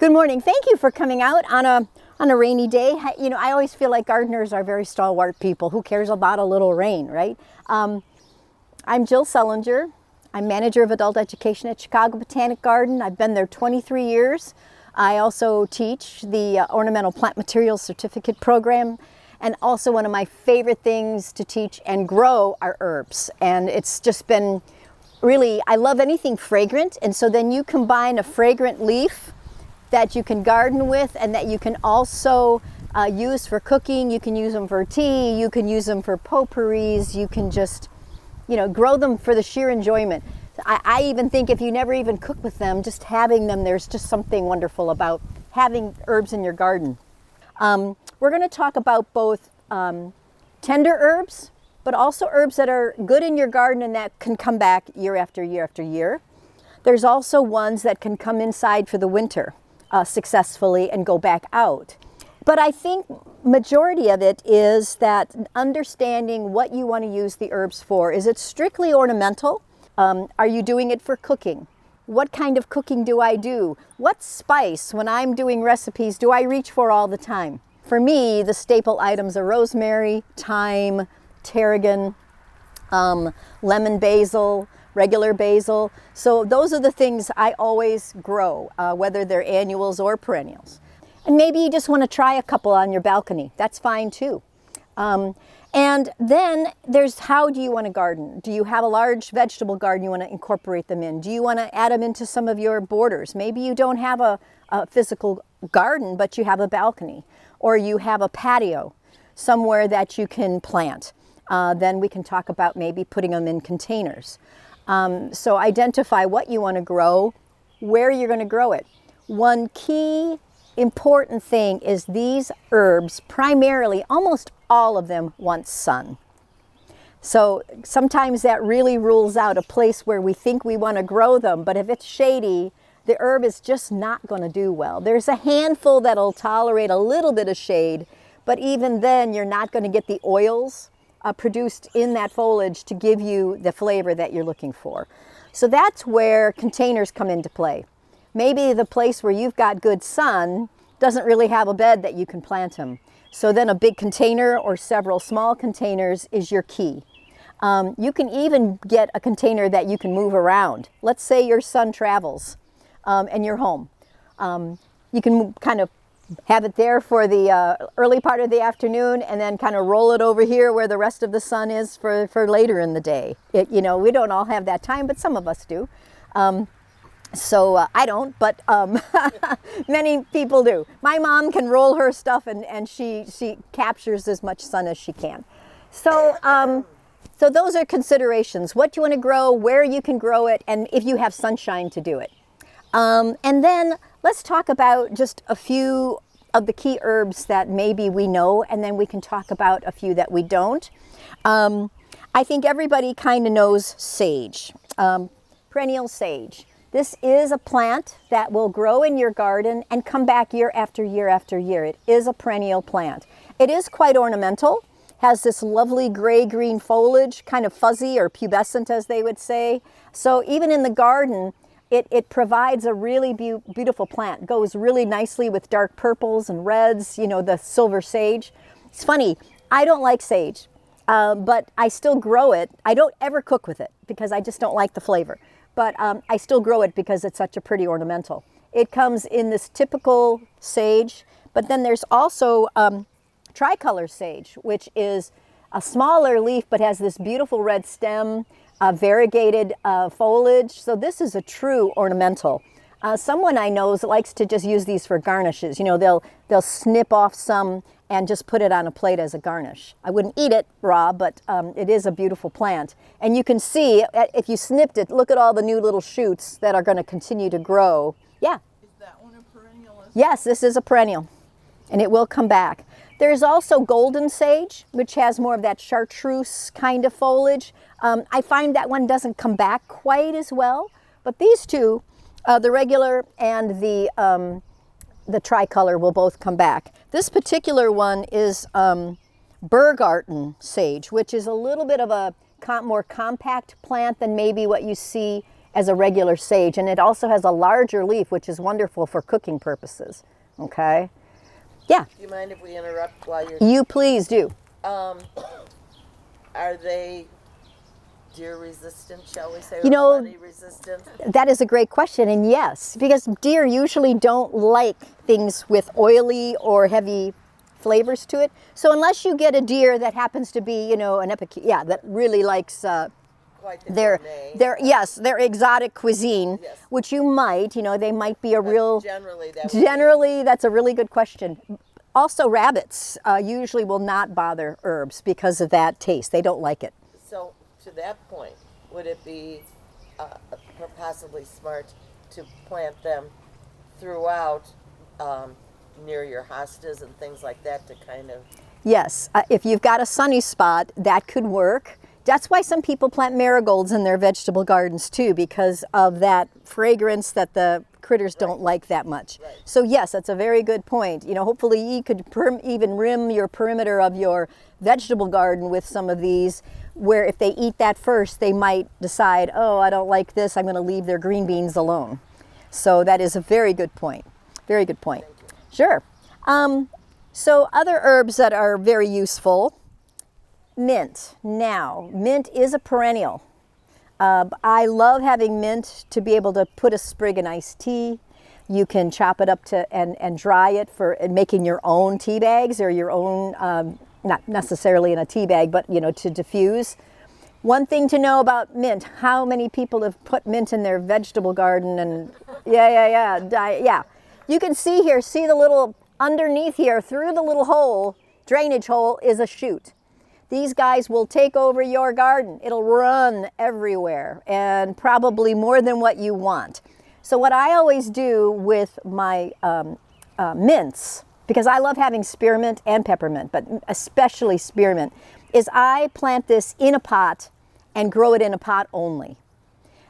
Good morning. Thank you for coming out on a rainy day. You know, I always feel like gardeners are very stalwart people. Who cares about a little rain, right? I'm Jill Selinger. I'm manager of adult education at Chicago Botanic Garden. I've been there 23 years. I also teach the ornamental plant materials certificate program, and also one of my favorite things to teach and grow are herbs. And it's just been really, I love anything fragrant, and so then you combine a fragrant leaf that you can garden with and that you can also use for cooking. You can use them for tea, you can use them for potpourris, you can just, you know, grow them for the sheer enjoyment. I even think if you never even cook with them, just having them, there's just something wonderful about having herbs in your garden. We're going to talk about both tender herbs, but also herbs that are good in your garden and that can come back year after year after year. There's also ones that can come inside for the winter successfully and go back out. But I think majority of it is that understanding what you want to use the herbs for. Is it strictly ornamental? Are you doing it for cooking? What kind of cooking do I do? What spice, when I'm doing recipes, do I reach for all the time? For me, the staple items are rosemary, thyme, tarragon, lemon basil, regular basil. So those are the things I always grow, whether they're annuals or perennials. And maybe you just want to try a couple on your balcony. That's fine too. And then there's, how do you want to garden? Do you have a large vegetable garden you want to incorporate them in? Do you want to add them into some of your borders? Maybe you don't have a physical garden, but you have a balcony, or you have a patio somewhere that you can plant. Then we can talk about maybe putting them in containers. So identify what you want to grow, where you're going to grow it. One key important thing is these herbs, primarily, almost all of them want sun. So sometimes that really rules out a place where we think we want to grow them, but if it's shady, the herb is just not going to do well. There's a handful that'll tolerate a little bit of shade, but even then you're not going to get the oils produced in that foliage to give you the flavor that you're looking for. So that's where containers come into play. Maybe the place where you've got good sun doesn't really have a bed that you can plant them. So then a big container or several small containers is your key. You can even get a container that you can move around. Let's say your son travels and you're home. You can kind of have it there for the early part of the afternoon and then kind of roll it over here where the rest of the sun is for later in the day. You know, we don't all have that time, but some of us do. So I don't, but many people do. My mom can roll her stuff and she captures as much sun as she can. So, so those are considerations. What you want to grow, where you can grow it, and if you have sunshine to do it. And then let's talk about just a few of the key herbs that maybe we know, and then we can talk about a few that we don't. I think everybody kind of knows sage, perennial sage. This is a plant that will grow in your garden and come back year after year after year. It is a perennial plant. It is quite ornamental, has this lovely gray-green foliage, kind of fuzzy or pubescent as they would say. So even in the garden, it provides a really beautiful plant. Goes really nicely with dark purples and reds, you know, the silver sage. It's funny, I don't like sage, but I still grow it. I don't ever cook with it because I just don't like the flavor. But I still grow it because it's such a pretty ornamental. It comes in this typical sage, but then there's also tricolor sage, which is a smaller leaf but has this beautiful red stem, variegated foliage. So this is a true ornamental. Someone I know likes to just use these for garnishes. You know, they'll snip off some and just put it on a plate as a garnish. I wouldn't eat it raw, but it is a beautiful plant. And you can see, if you snipped it, look at all the new little shoots that are going to continue to grow. Yeah? Is that one a perennial? Yes, this is a perennial, and it will come back. There's also golden sage, which has more of that chartreuse kind of foliage. I find that one doesn't come back quite as well, but these two, the regular and the tricolor, will both come back. This particular one is Bergarten sage, which is a little bit of a more compact plant than maybe what you see as a regular sage, and it also has a larger leaf, which is wonderful for cooking purposes. Okay? Yeah. Do you mind if we interrupt while you're... You please do. Are they deer resistant, shall we say, You know, or honey resistant? That is a great question, and yes, because deer usually don't like things with oily or heavy flavors to it. So unless you get a deer that happens to be, you know, an that really likes Quite the their gourmet. their exotic cuisine, Yes. which you might, you know, they might be a But real. Generally, That's a really good question. Also, rabbits usually will not bother herbs because of that taste. They don't like it. So, to that point, would it be possibly smart to plant them throughout near your hostas and things like that to kind of... Yes, if you've got a sunny spot, that could work. That's why some people plant marigolds in their vegetable gardens too, because of that fragrance that the critters don't like that much. Right. So yes, that's a very good point. You know, hopefully you could even rim your perimeter of your vegetable garden with some of these, where if they eat that first, they might decide, oh, I don't like this, I'm going to leave their green beans alone. So that is a very good point. Very good point. Sure. So other herbs that are very useful, mint. Now, mint is a perennial. I love having mint to be able to put a sprig in iced tea. You can chop it up to and dry it for making your own tea bags or your own, not necessarily in a tea bag, but you know, to diffuse. One thing to know about mint: how many people have put mint in their vegetable garden? And yeah. You can see here, see the little underneath here, through the little hole, drainage hole, is a shoot. These guys will take over your garden. It'll run everywhere, and probably more than what you want. So what I always do with my mints, because I love having spearmint and peppermint, but especially spearmint, is I plant this in a pot and grow it in a pot only.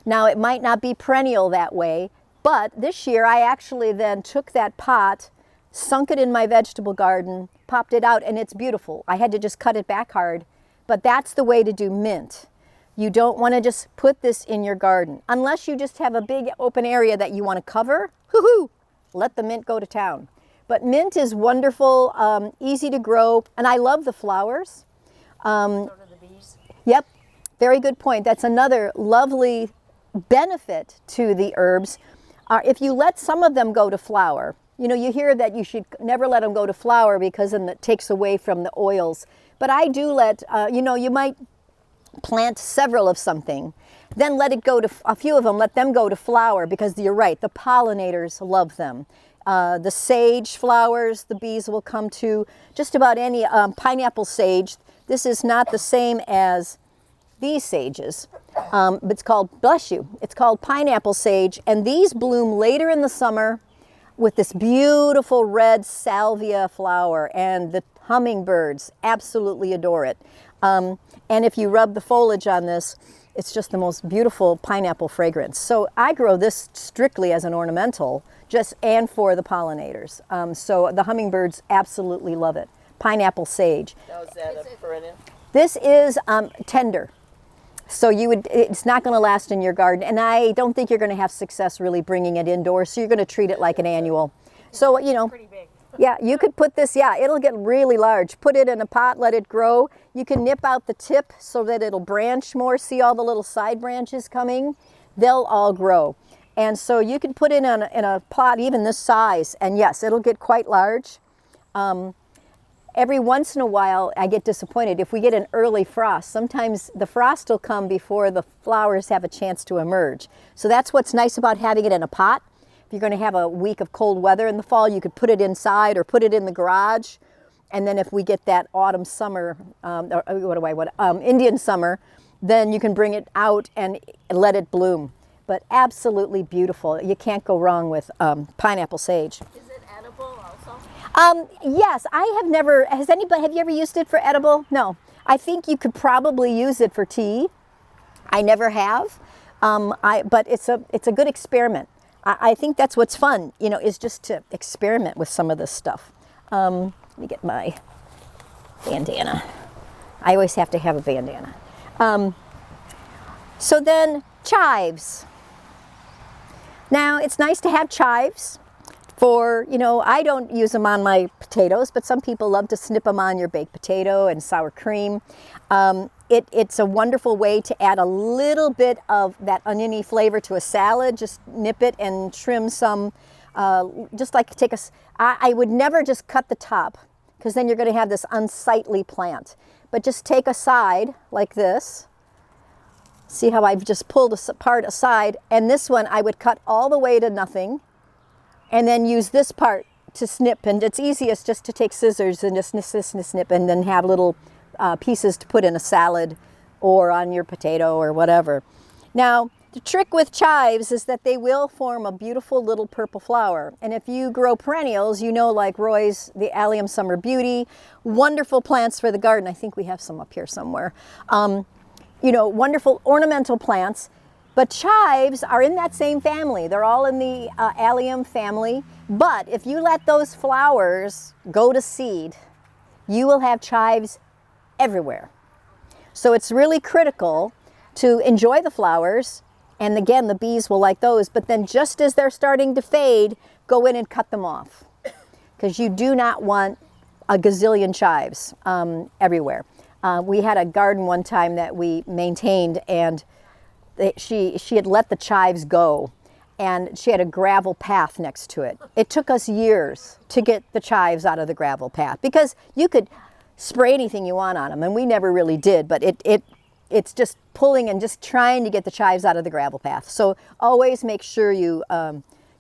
Now, it might not be perennial that way, but this year I actually then took that pot, sunk it in my vegetable garden, popped it out, and it's beautiful. I had to just cut it back hard, but that's the way to do mint. You don't want to just put this in your garden. Unless you just have a big open area that you want to cover, let the mint go to town. But mint is wonderful, easy to grow, and I love the flowers. So do the bees. Yep, very good point. That's another lovely benefit to the herbs. If you let some of them go to flower, you know, you hear that you should never let them go to flower because then it takes away from the oils. But I do let, you know, you might plant several of something, then let it go to, a few of them, let them go to flower, because you're right, the pollinators love them. The sage flowers, the bees will come to. Just about any pineapple sage. This is not the same as these sages. But it's called, bless you, it's called pineapple sage, and these bloom later in the summer with this beautiful red salvia flower, and the hummingbirds absolutely adore it. And if you rub the foliage on this, it's just the most beautiful pineapple fragrance. So I grow this strictly as an ornamental, and for the pollinators. So the hummingbirds absolutely love it. Pineapple sage. Now, is that a perennial? This is tender. So it's not going to last in your garden, and I don't think you're going to have success really bringing it indoors, so you're going to treat it like an annual. So, you know, Pretty big. yeah, you could put this, it'll get really large. Put it in a pot, let it grow. You can nip out the tip so that it'll branch more. See all the little side branches coming? They'll all grow. And so you can put it in a pot even this size, and yes, it'll get quite large. Every once in a while, I get disappointed. If we get an early frost, sometimes the frost will come before the flowers have a chance to emerge. So that's what's nice about having it in a pot. If you're going to have a week of cold weather in the fall, you could put it inside or put it in the garage. And then if we get that autumn summer, Indian summer, then you can bring it out and let it bloom. But absolutely beautiful. You can't go wrong with pineapple sage. Is it edible also? Yes, I have never, have you ever used it for edible? No. I think you could probably use it for tea. I never have, but it's a good experiment. I think that's what's fun, you know, is just to experiment with some of this stuff. Let me get my bandana. I always have to have a bandana. So then chives. Now, it's nice to have chives for, you know, I don't use them on my potatoes, but some people love to snip them on your baked potato and sour cream. It's a wonderful way to add a little bit of that oniony flavor to a salad. Just nip it and trim some, just like take a, I would never just cut the top, because then you're going to have this unsightly plant. But just take a side like this. See how I've just pulled a part aside, and this one I would cut all the way to nothing, and then use this part to snip. And it's easiest just to take scissors and just snip, and then have little pieces to put in a salad or on your potato or whatever. Now, the trick with chives is that they will form a beautiful little purple flower. And if you grow perennials, you know, like Roy's, the Allium Summer Beauty, wonderful plants for the garden. I think we have some up here somewhere. You know, wonderful ornamental plants, but chives are in that same family. They're all in the allium family, but if you let those flowers go to seed, you will have chives everywhere. So it's really critical to enjoy the flowers, and again, the bees will like those, but then just as they're starting to fade, go in and cut them off, because you do not want a gazillion chives everywhere. We had a garden one time that we maintained, and she had let the chives go, and she had a gravel path next to it. It took us years to get the chives out of the gravel path, because you could spray anything you want on them, and we never really did, but it's just pulling and just trying to get the chives out of the gravel path. So always make sure you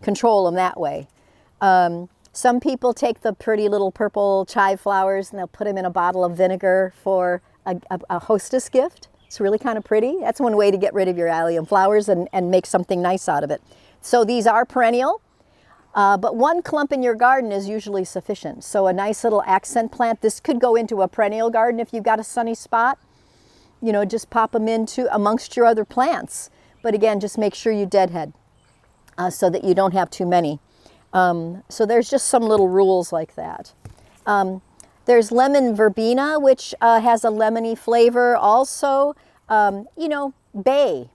control them that way. Some people take the pretty little purple chive flowers and they'll put them in a bottle of vinegar for a hostess gift. It's really kind of pretty. That's one way to get rid of your allium flowers and make something nice out of it. So these are perennial, but one clump in your garden is usually sufficient. So a nice little accent plant. This could go into a perennial garden if you've got a sunny spot. You know, just pop them into amongst your other plants. But again, just make sure you deadhead so that you don't have too many. So there's just some little rules like that. There's lemon verbena, which has a lemony flavor. Also, you know, bay.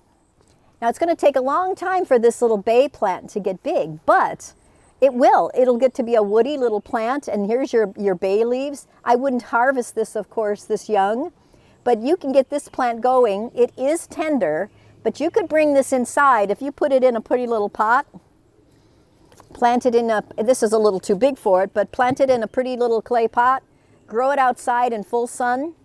Now it's going to take a long time for this little bay plant to get big, but it will. It'll get to be a woody little plant, and here's your bay leaves. I wouldn't harvest this, of course, this young, but you can get this plant going. It is tender, but you could bring this inside. If you put it in a pretty little pot, plant it in a, this is a little too big for it, but plant it in a pretty little clay pot, grow it outside in full sun,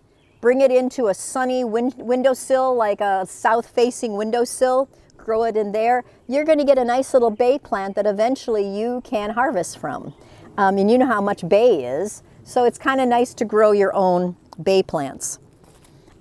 bring it into a sunny windowsill, like a south-facing windowsill, grow it in there. You're going to get a nice little bay plant that eventually you can harvest from. And you know how much bay is, so it's kind of nice to grow your own bay plants.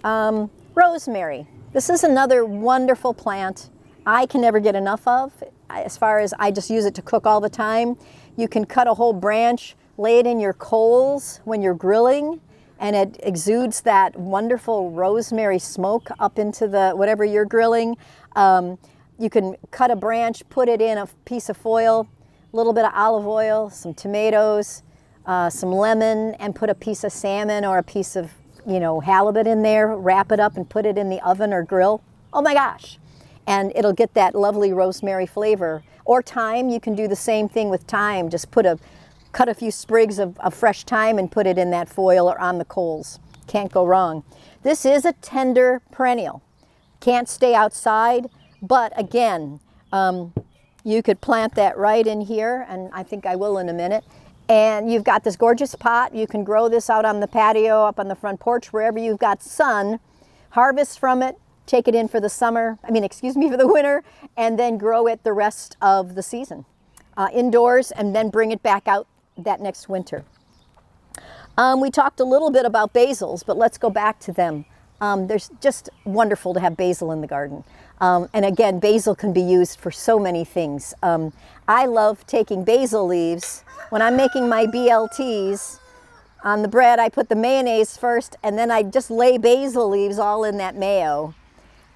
Rosemary. This is another wonderful plant I can never get enough of. As far as I just use it to cook all the time. You can cut a whole branch, lay it in your coals when you're grilling, and it exudes that wonderful rosemary smoke up into the whatever you're grilling. You can cut a branch, put it in a piece of foil, a little bit of olive oil, some tomatoes, some lemon, and put a piece of salmon or a piece of, you know, halibut in there, wrap it up and put it in the oven or grill. Oh my gosh. And it'll get that lovely rosemary flavor. Or thyme, you can do the same thing with thyme. Just cut a few sprigs of fresh thyme and put it in that foil or on the coals. Can't go wrong. This is a tender perennial. Can't stay outside, but again, you could plant that right in here, and I think I will in a minute. And you've got this gorgeous pot. You can grow this out on the patio, up on the front porch, wherever you've got sun. Harvest from it. Take it in for the summer, for the winter, and then grow it the rest of the season indoors, and then bring it back out that next winter. We talked a little bit about basils, but let's go back to them. There's just wonderful to have basil in the garden. And again, basil can be used for so many things. I love taking basil leaves. When I'm making my BLTs, on the bread, I put the mayonnaise first, and then I just lay basil leaves all in that mayo.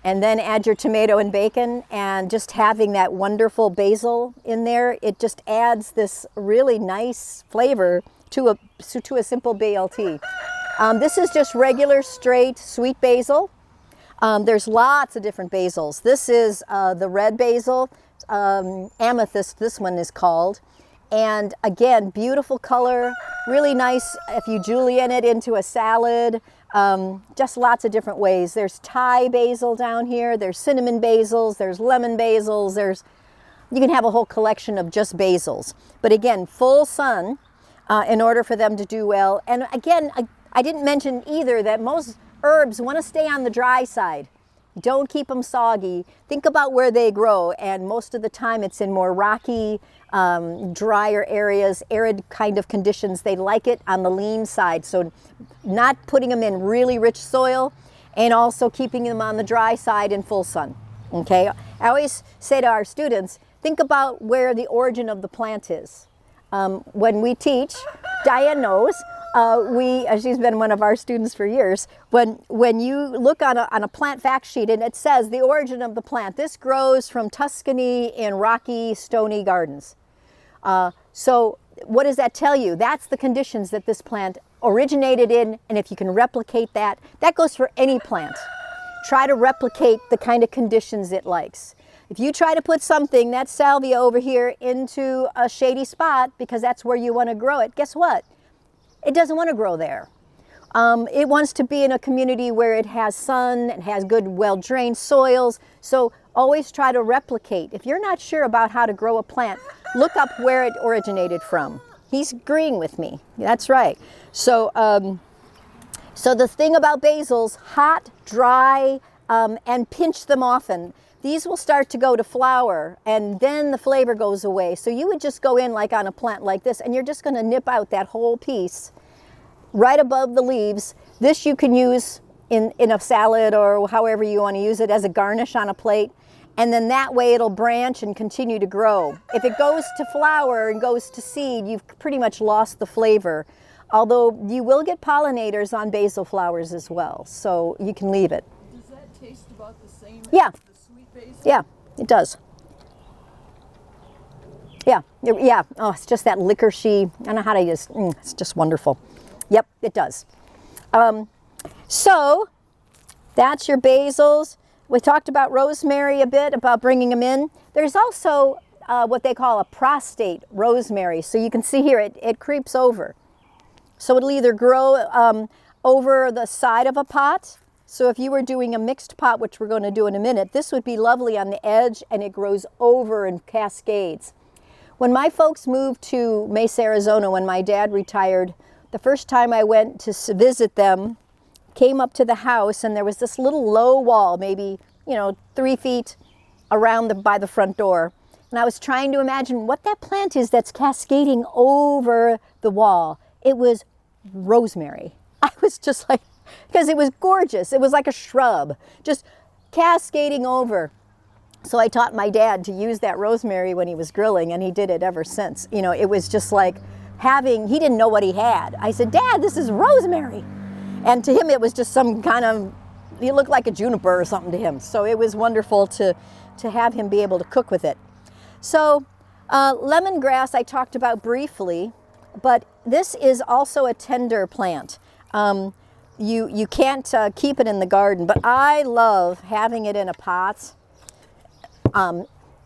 And then add your tomato and bacon, and just having that wonderful basil in there, it just adds this really nice flavor to a simple BLT. This is just regular, straight, sweet basil. There's lots of different basils. This is the red basil. amethyst, this one is called. And again, beautiful color, really nice if you julienne it into a salad. Just lots of different ways. There's Thai basil down here, there's cinnamon basils, there's lemon basils, you can have a whole collection of just basils. But again, full sun in order for them to do well. And again, I didn't mention either that most herbs want to stay on the dry side. Don't keep them soggy. Think about where they grow, and most of the time it's in more rocky, drier areas, arid kind of conditions. They like it on the lean side, so not putting them in really rich soil and also keeping them on the dry side in full sun. Okay, I always say to our students, think about where the origin of the plant is. When we teach, Diane knows, she's been one of our students for years, when you look on a plant fact sheet and it says the origin of the plant, this grows from Tuscany in rocky, stony gardens. So what does that tell you? That's the conditions that this plant originated in, and if you can replicate that, that goes for any plant. Try to replicate the kind of conditions it likes. If you try to put something, that salvia over here, into a shady spot because that's where you want to grow it, guess what? It doesn't want to grow there. It wants to be in a community where it has sun, it has good, well-drained soils. So always try to replicate. If you're not sure about how to grow a plant, look up where it originated from. He's agreeing with me. That's right. So, so the thing about basils, hot, dry, and pinch them often. These will start to go to flower, and then the flavor goes away. So you would just go in like on a plant like this, and you're just going to nip out that whole piece right above the leaves. This you can use in a salad or however you want to use it as a garnish on a plate. And then that way it'll branch and continue to grow. If it goes to flower and goes to seed, you've pretty much lost the flavor. Although you will get pollinators on basil flowers as well, so you can leave it. Does that taste about the same Yeah. as the sweet basil? Yeah, it does. Yeah, yeah. Oh, it's just that licorice. I don't know how to use. It's just wonderful. Yep, it does. So that's your basils. We talked about rosemary a bit, about bringing them in. There's also what they call a prostate rosemary. So you can see here, it creeps over. So it'll either grow over the side of a pot. So if you were doing a mixed pot, which we're going to do in a minute, this would be lovely on the edge, and it grows over and cascades. When my folks moved to Mesa, Arizona, when my dad retired, the first time I went to visit them, came up to the house, and there was this little low wall, maybe 3 feet around by the front door. And I was trying to imagine what that plant is that's cascading over the wall. It was rosemary. I was just like, because it was gorgeous. It was like a shrub, just cascading over. So I taught my dad to use that rosemary when he was grilling, and he did it ever since. It was just like he didn't know what he had. I said, Dad, this is rosemary. And to him, it was just some kind of, he looked like a juniper or something to him. So it was wonderful to have him be able to cook with it. So lemongrass I talked about briefly, but this is also a tender plant. You can't keep it in the garden, but I love having it in a pot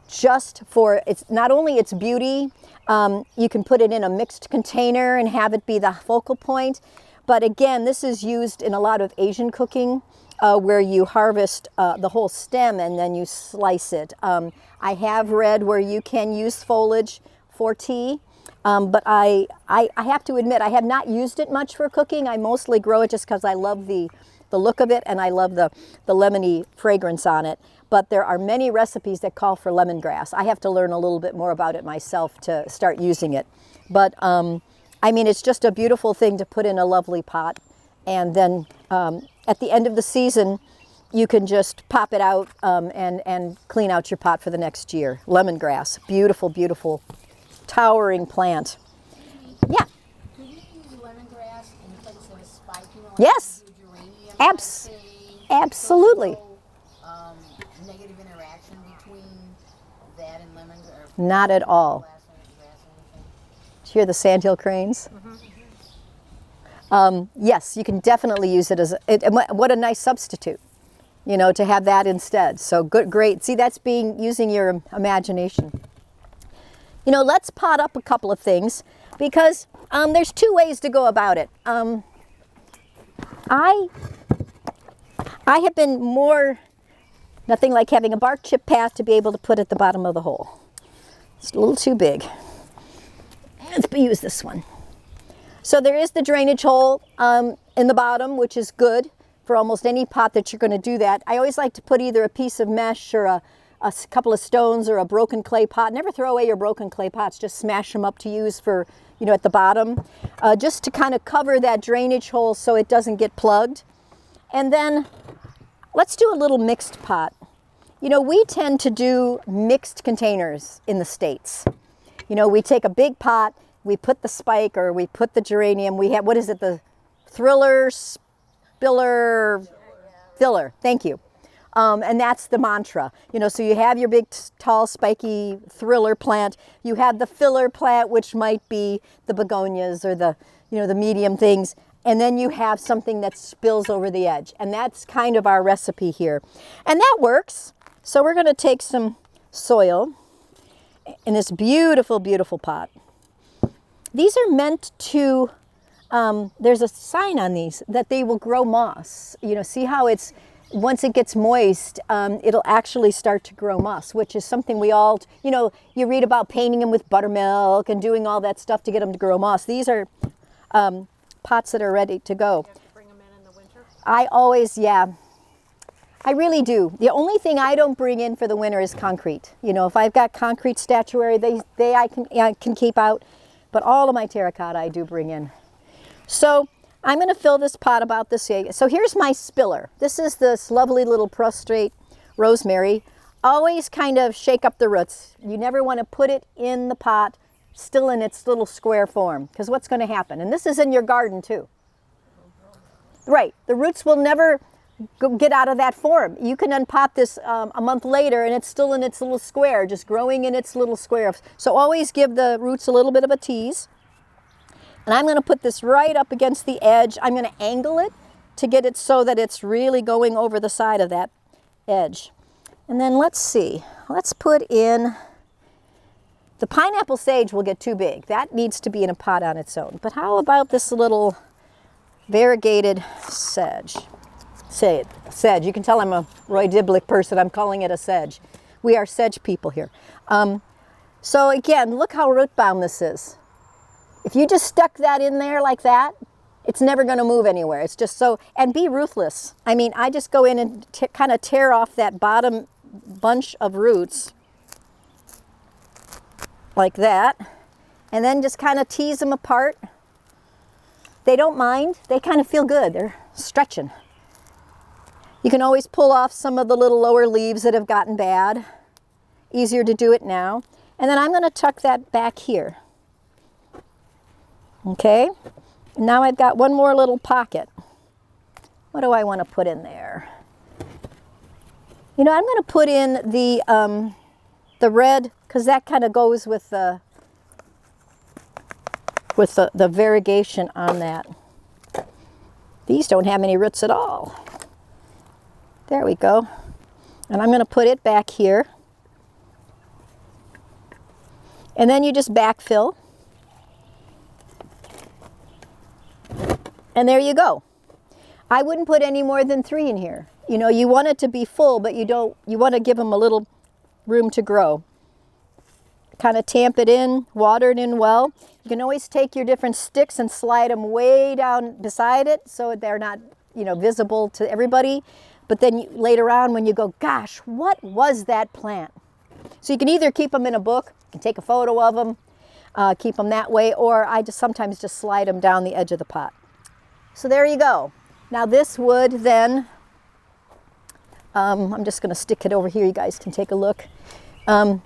just for not only its beauty. You can put it in a mixed container and have it be the focal point. But again, this is used in a lot of Asian cooking where you harvest the whole stem and then you slice it. I have read where you can use foliage for tea. But I have to admit, I have not used it much for cooking. I mostly grow it just because I love the look of it, and I love the lemony fragrance on it. But there are many recipes that call for lemongrass. I have to learn a little bit more about it myself to start using it. But I mean, it's just a beautiful thing to put in a lovely pot. And then at the end of the season, you can just pop it out and clean out your pot for the next year. Lemongrass, beautiful, beautiful, towering plant. Yeah. Could you use lemongrass in place of a spike? Yes. Geranium Absolutely. No, negative interaction between that and lemongrass? Not at all. Did you hear the sandhill cranes? Yes, you can definitely use it as what a nice substitute. you know, to have that instead. So good, great. See, that's using your imagination. You know, let's pot up a couple of things because there's two ways to go about it. I have been nothing like having a bark chip path to be able to put at the bottom of the hole. It's a little too big. Let's use this one. So there is the drainage hole in the bottom, which is good for almost any pot that you're going to do that. I always like to put either a piece of mesh or a couple of stones or a broken clay pot. Never throw away your broken clay pots. Just smash them up to use for, you know, at the bottom, just to kind of cover that drainage hole so it doesn't get plugged. And then let's do a little mixed pot. You know, we tend to do mixed containers in the States. You know, we take a big pot, we put the spike or we put the geranium. We have, what is it, the filler. Thank you. And that's the mantra. You know, so you have your big, tall, spiky thriller plant. You have the filler plant, which might be the begonias or the, you know, the medium things. And then you have something that spills over the edge. And that's kind of our recipe here. And that works. So we're going to take some soil in this beautiful, beautiful pot. These are meant to, there's a sign on these that they will grow moss. You know, see how it's, once it gets moist, it'll actually start to grow moss, which is something we all, you know, you read about painting them with buttermilk and doing all that stuff to get them to grow moss. These are pots that are ready to go. You have to bring them in the winter? I always, yeah, I really do. The only thing I don't bring in for the winter is concrete. You know, if I've got concrete statuary, I can keep out, but all of my terracotta I do bring in. So I'm going to fill this pot about this way. So here's my spiller. This is this lovely little prostrate rosemary. Always kind of shake up the roots. You never want to put it in the pot still in its little square form, because what's going to happen? And this is in your garden too. Right, the roots will never get out of that form. You can unpot this a month later and it's still in its little square, just growing in its little square. So always give the roots a little bit of a tease. And I'm going to put this right up against the edge. I'm going to angle it to get it so that it's really going over the side of that edge. And then let's see, let's put in, the pineapple sage will get too big. That needs to be in a pot on its own. But how about this little variegated sedge? Sedge. You can tell I'm a roydiblik person. I'm calling it a sedge. We are sedge people here. So again, look how root bound this is. If you just stuck that in there like that, it's never going to move anywhere. It's just so, and be ruthless. I mean, I just go in and kind of tear off that bottom bunch of roots like that, and then just kind of tease them apart. They don't mind. They kind of feel good. They're stretching. You can always pull off some of the little lower leaves that have gotten bad. Easier to do it now. And then I'm going to tuck that back here. Okay, now I've got one more little pocket. What do I want to put in there? You know, I'm going to put in the red, because that kind of goes with the variegation on that. These don't have any roots at all. There we go. And I'm going to put it back here. And then you just backfill. And there you go. I wouldn't put any more than 3 in here. You know, you want it to be full, but you want to give them a little room to grow. Kind of tamp it in, water it in well. You can always take your different sticks and slide them way down beside it so they're not, you know, visible to everybody. But then later on when you go, gosh, what was that plant? So you can either keep them in a book and take a photo of them, keep them that way, or I just sometimes just slide them down the edge of the pot. So there you go. Now this would then, I'm just going to stick it over here. You guys can take a look. That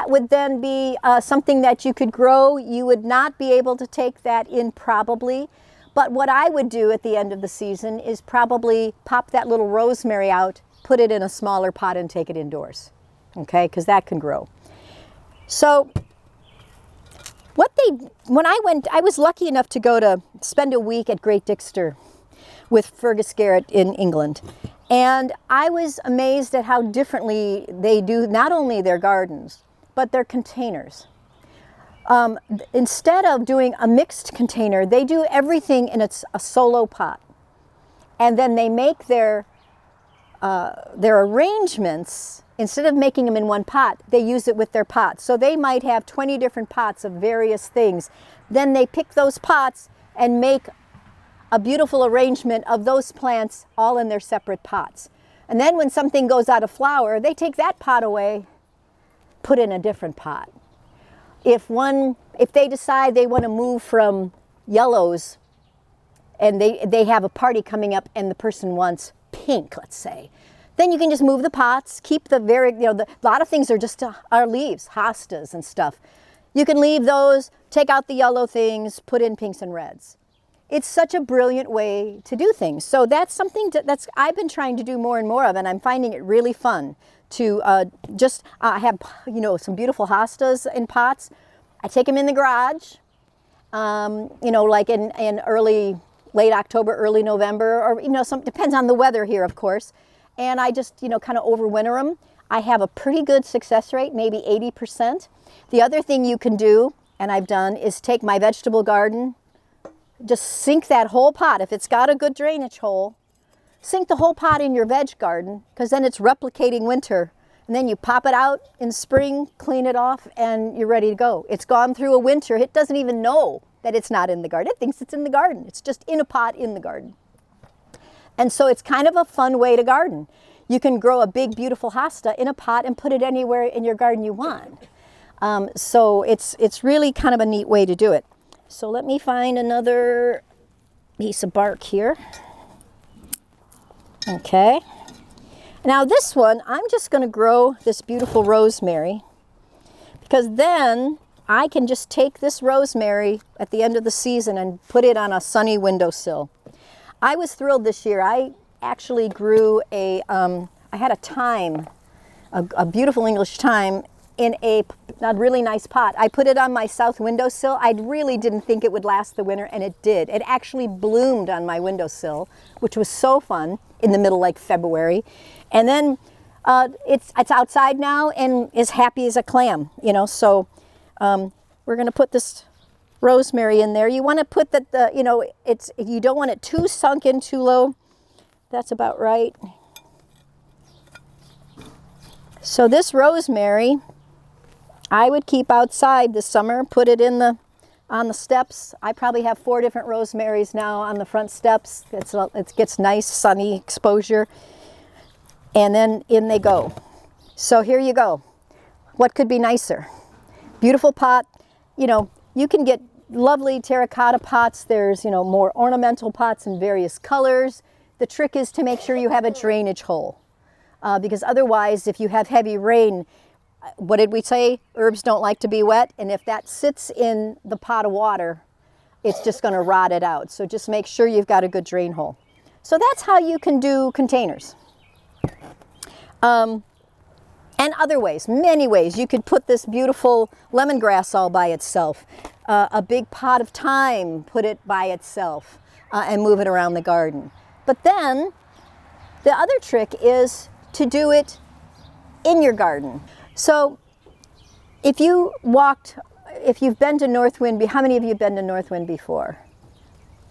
would then be something that you could grow. You would not be able to take that in probably. But what I would do at the end of the season is probably pop that little rosemary out, put it in a smaller pot and take it indoors. Okay, because that can grow. So when I went, I was lucky enough to go to spend a week at Great Dixter. with Fergus Garrett in England. And I was amazed at how differently they do not only their gardens, but their containers. Instead of doing a mixed container, they do everything in a solo pot. And then they make their arrangements, instead of making them in one pot, they use it with their pots. So they might have 20 different pots of various things. Then they pick those pots and make a beautiful arrangement of those plants all in their separate pots. And then when something goes out of flower, they take that pot away, put in a different pot. If they decide they want to move from yellows and they have a party coming up and the person wants pink, let's say, then you can just move the pots, keep a lot of things are just our leaves, hostas and stuff. You can leave those, take out the yellow things, put in pinks and reds. It's such a brilliant way to do things. So that's something that's I've been trying to do more and more of, and I'm finding it really fun to just have some beautiful hostas in pots. I take them in the garage, like in late October, early November, or depends on the weather here, of course. And I just kind of overwinter them. I have a pretty good success rate, maybe 80%. The other thing you can do, and I've done, is take my vegetable garden. Just sink that whole pot. If it's got a good drainage hole, sink the whole pot in your veg garden, because then it's replicating winter. And then you pop it out in spring, clean it off, and you're ready to go. It's gone through a winter. It doesn't even know that it's not in the garden. It thinks it's in the garden. It's just in a pot in the garden. And so it's kind of a fun way to garden. You can grow a big, beautiful hosta in a pot and put it anywhere in your garden you want. So it's really kind of a neat way to do it. So let me find another piece of bark here. Okay. Now this one, I'm just going to grow this beautiful rosemary, because then I can just take this rosemary at the end of the season and put it on a sunny windowsill. I was thrilled this year. I actually grew I had a thyme, a beautiful English thyme, in a really nice pot. I put it on my south windowsill. I really didn't think it would last the winter, and it did. It actually bloomed on my windowsill, which was so fun in the middle, like February. And then it's outside now and as happy as a clam, So we're going to put this rosemary in there. You want to put you don't want it too sunk in too low. That's about right. So this rosemary, I would keep outside this summer, put it on the steps. I probably have 4 different rosemarys now on the front steps. It gets nice sunny exposure. And then in they go. So here you go. What could be nicer? Beautiful pot. You can get lovely terracotta pots. There's, more ornamental pots in various colors. The trick is to make sure you have a drainage hole. Because otherwise, if you have heavy rain, what did we say? Herbs don't like to be wet, and if that sits in the pot of water, it's just going to rot it out. So just make sure you've got a good drain hole. So that's how you can do containers. And other ways, many ways. You could put this beautiful lemongrass all by itself. A big pot of thyme, put it by itself, and move it around the garden. But then the other trick is to do it in your garden. So if you've been to Northwind, how many of you have been to Northwind before?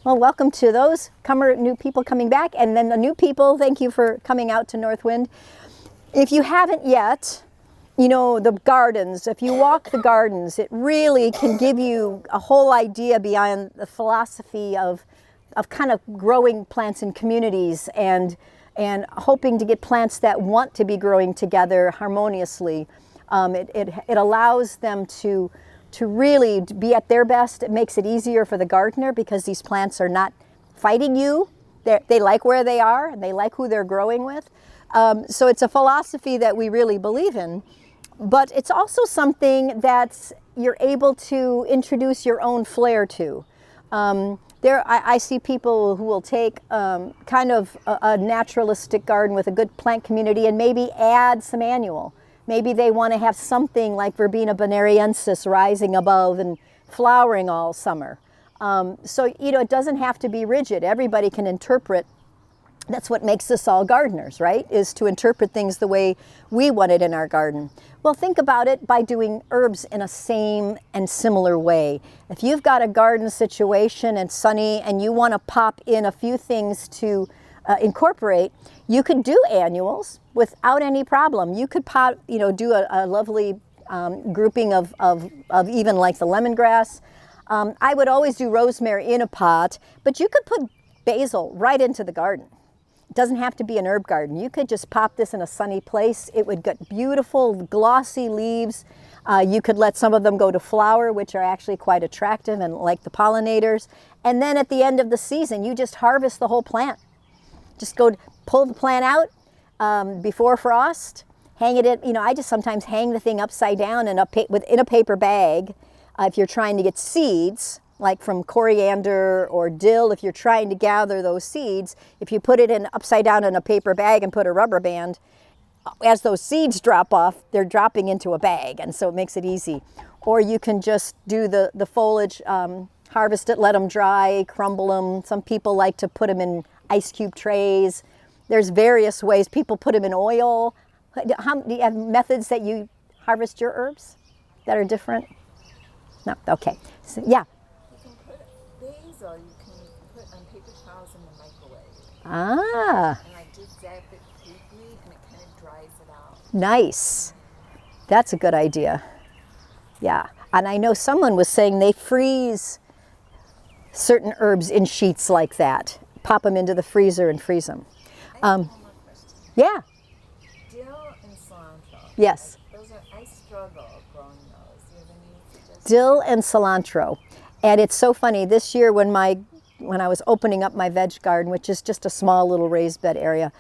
Well, welcome to those new people coming back, and then the new people, thank you for coming out to Northwind. If you haven't yet, the gardens, if you walk the gardens, it really can give you a whole idea beyond the philosophy of kind of growing plants in communities and hoping to get plants that want to be growing together harmoniously. It allows them to really be at their best. It makes it easier for the gardener because these plants are not fighting you. They like where they are and they like who they're growing with. So it's a philosophy that we really believe in, but it's also something that you're able to introduce your own flair to. I see people who will take kind of a naturalistic garden with a good plant community and maybe add some annual. Maybe they want to have something like Verbena bonariensis rising above and flowering all summer. So, you know, it doesn't have to be rigid. Everybody can interpret. That's what makes us all gardeners, right? Is to interpret things the way we want it in our garden. Well, think about it by doing herbs in a same and similar way. If you've got a garden situation and sunny and you want to pop in a few things to incorporate, you could do annuals without any problem. You could pop, you know, do a lovely grouping of even like the lemongrass. I would always do rosemary in a pot, but you could put basil right into the garden. It doesn't have to be an herb garden. You could just pop this in a sunny place. It would get beautiful, glossy leaves. You could let some of them go to flower, which are actually quite attractive and like the pollinators. And then at the end of the season, you just harvest the whole plant. Just go pull the plant out before frost, hang it in, you know, I just sometimes hang the thing upside down in a paper bag if you're trying to get seeds, like from coriander or dill. If you're trying to gather those seeds, if you put it in upside down in a paper bag and put a rubber band, as those seeds drop off, they're dropping into a bag, and so it makes it easy. Or you can just do the foliage, harvest it, let them dry, crumble them. Some people like to put them in ice cube trays. There's various ways. People put them in oil. Do you have methods that you harvest your herbs that are different? No? Okay. So, yeah. You can put basil, you can put on paper towels in the microwave. Ah, And I just zap it briefly and it kind of dries it out. nice. That's a good idea. Yeah. And I know someone was saying they freeze certain herbs in sheets like that. Pop them into the freezer and freeze them. I have one more question. Yeah. Dill and cilantro. Yes. Those are, I struggle growing those. Do you have any suggestions? Dill and cilantro. And it's so funny, this year when I was opening up my veg garden, which is just a small little raised bed area,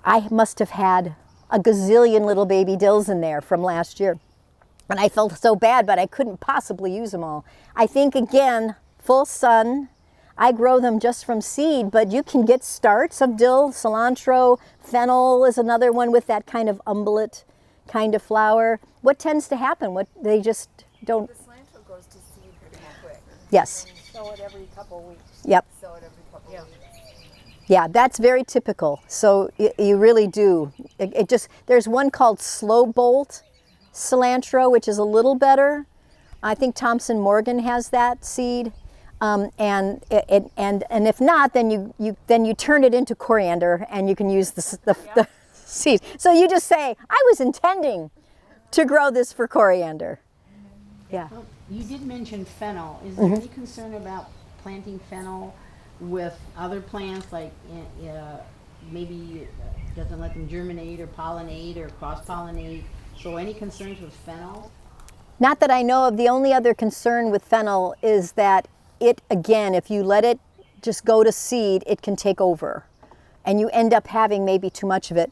I must have had a gazillion little baby dills in there from last year. And I felt so bad, but I couldn't possibly use them all. I think, again, full sun. I grow them just from seed, but you can get starts of dill, cilantro. Fennel is another one with that kind of umbellate kind of flower. What tends to happen? They just don't. The cilantro goes to seed pretty quick. Yes. And sow it every couple weeks. Yep. Sow it every couple weeks. Yeah, that's very typical. So you really do. It just, there's one called slow bolt cilantro, which is a little better. I think Thompson Morgan has that seed. And if not, then you turn it into coriander and you can use the seed. So you just say, I was intending to grow this for coriander. Yeah. Well, you did mention fennel. Is there any concern about planting fennel with other plants, like maybe doesn't let them germinate or pollinate or cross-pollinate? So any concerns with fennel? Not that I know of. The only other concern with fennel is that it, again, if you let it just go to seed, it can take over. And you end up having maybe too much of it.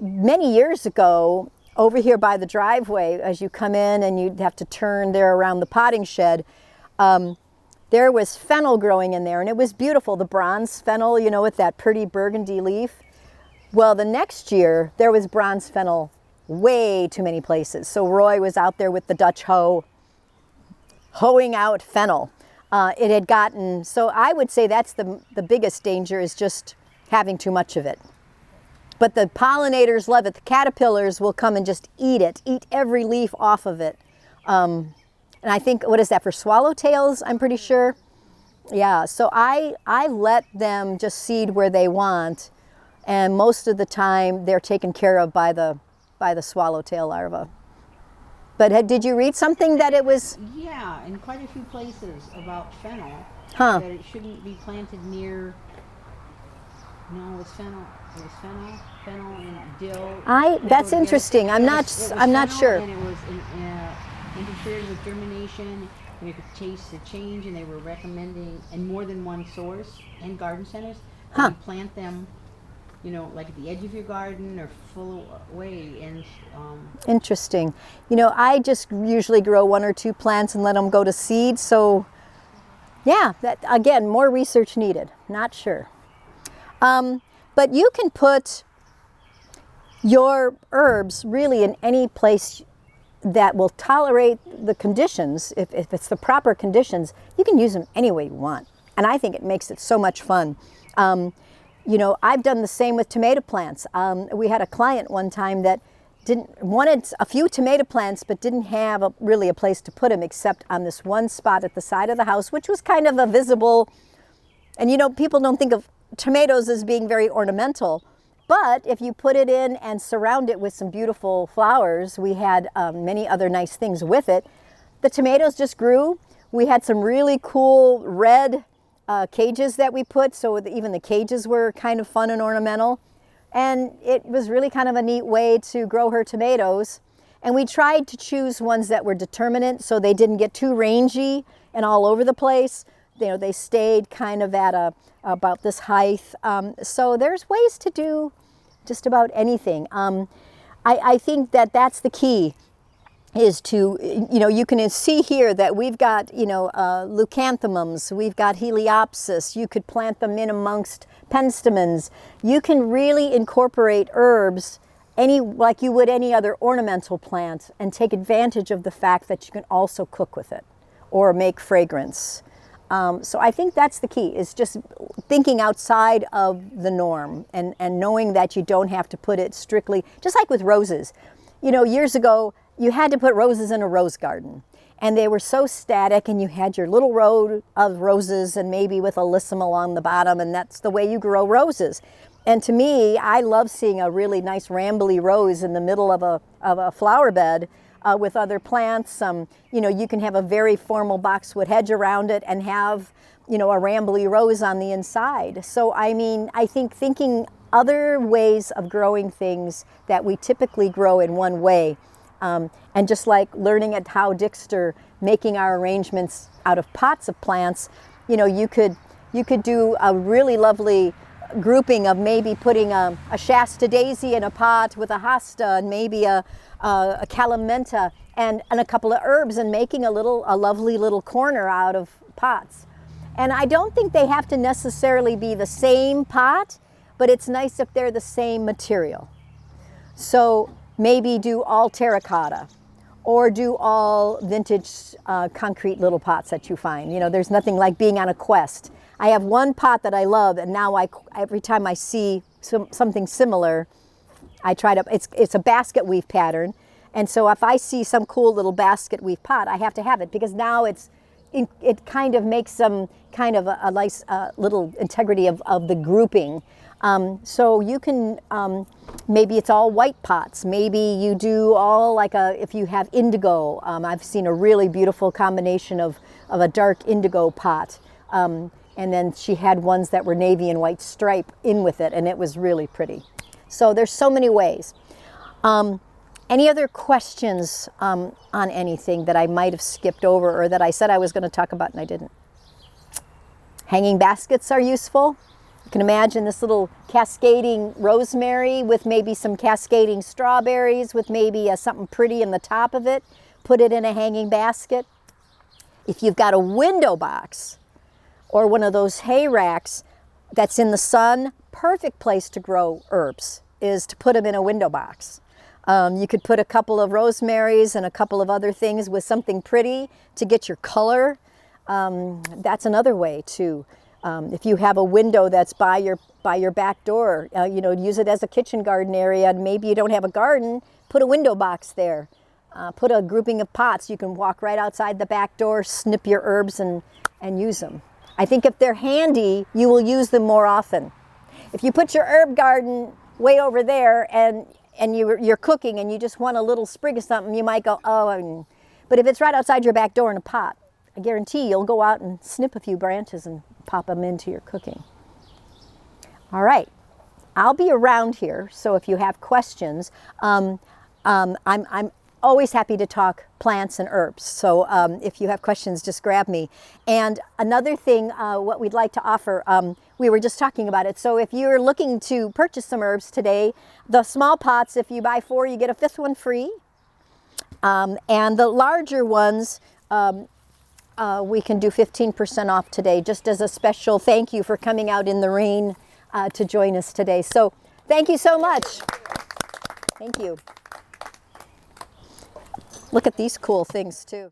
Many years ago, over here by the driveway, as you come in and you'd have to turn there around the potting shed, there was fennel growing in there, and it was beautiful, the bronze fennel, you know, with that pretty burgundy leaf. Well, the next year, there was bronze fennel way too many places. So Roy was out there with the Dutch hoe, hoeing out fennel. It had gotten, so I would say that's the biggest danger, is just having too much of it. But the pollinators love it. The caterpillars will come and just eat it, eat every leaf off of it. And I think, what is that, for swallowtails, I'm pretty sure? Yeah, so I let them just seed where they want, and most of the time they're taken care of by the swallowtail larva. But did you read something that it was? Yeah, in quite a few places about fennel, Huh. that it shouldn't be planted near. No, it's fennel. It was fennel and dill. That's interesting. I'm not fennel, sure. And it was interfered with germination, and you could taste the change, and they were recommending in more than one source and garden centers that Huh. you plant them, you know, like at the edge of your garden or full away. And Interesting. You know, I just usually grow one or two plants and let them go to seed. So, yeah, that again, more research needed. Not sure. But you can put your herbs really in any place that will tolerate the conditions, if it's the proper conditions, you can use them any way you want. And I think it makes it so much fun. You know, I've done the same with tomato plants. We had a client one time that wanted a few tomato plants, but didn't have really a place to put them except on this one spot at the side of the house, which was kind of a visible, and you know, people don't think of tomatoes as being very ornamental, but if you put it in and surround it with some beautiful flowers, we had many other nice things with it. The tomatoes just grew. We had some really cool red cages that we put, so even the cages were kind of fun and ornamental. And it was really kind of a neat way to grow her tomatoes. And we tried to choose ones that were determinate so they didn't get too rangy and all over the place. You know, they stayed kind of at about this height. So there's ways to do just about anything. I think that that's the key, is to, you know, you can see here that we've got, you know, leucanthemums, we've got heliopsis. You could plant them in amongst penstemons. You can really incorporate herbs like you would any other ornamental plant and take advantage of the fact that you can also cook with it or make fragrance. So I think that's the key, is just thinking outside of the norm and knowing that you don't have to put it strictly, just like with roses. You know, years ago, you had to put roses in a rose garden, and they were so static, and you had your little row of roses and maybe with a alyssum along the bottom, and that's the way you grow roses. And to me, I love seeing a really nice rambly rose in the middle of a flower bed with other plants. You know, you can have a very formal boxwood hedge around it and have, you know, a rambly rose on the inside. So, I mean, I think thinking other ways of growing things that we typically grow in one way, and just like learning at How Dixter, making our arrangements out of pots of plants, you know, you could do a really lovely grouping of maybe putting a Shasta daisy in a pot with a hosta and maybe a calamenta and a couple of herbs, and making a lovely little corner out of pots. And I don't think they have to necessarily be the same pot, but it's nice if they're the same material. So maybe do all terracotta, or do all vintage concrete little pots that you find. You know, there's nothing like being on a quest. I have one pot that I love, and now every time I see something similar, I try to, it's a basket weave pattern. And so if I see some cool little basket weave pot, I have to have it, because now it kind of makes some kind of a nice little integrity of the grouping. So you can, maybe it's all white pots. Maybe you do all if you have indigo. I've seen a really beautiful combination of a dark indigo pot. And then she had ones that were navy and white stripe in with it, and it was really pretty. So there's so many ways. Any other questions on anything that I might have skipped over, or that I said I was going to talk about and I didn't? Hanging baskets are useful. You can imagine this little cascading rosemary with maybe some cascading strawberries with maybe something pretty in the top of it. Put it in a hanging basket. If you've got a window box or one of those hay racks that's in the sun, perfect place to grow herbs is to put them in a window box. You could put a couple of rosemaries and a couple of other things with something pretty to get your color. That's another way too. If you have a window that's by your back door, you know, use it as a kitchen garden area. And maybe you don't have a garden, put a window box there. Put a grouping of pots. You can walk right outside the back door, snip your herbs and use them. I think if they're handy, you will use them more often. If you put your herb garden way over there and you're cooking and you just want a little sprig of something, you might go, oh, but if it's right outside your back door in a pot, I guarantee you'll go out and snip a few branches and pop them into your cooking. All right, I'll be around here, so if you have questions, I'm always happy to talk plants and herbs. So if you have questions, just grab me. And another thing, what we'd like to offer, we were just talking about it. So if you're looking to purchase some herbs today, the small pots, if you buy 4, you get a 5th one free. And the larger ones, we can do 15% off today, just as a special thank you for coming out in the rain to join us today. So thank you so much. Thank you. Look at these cool things too.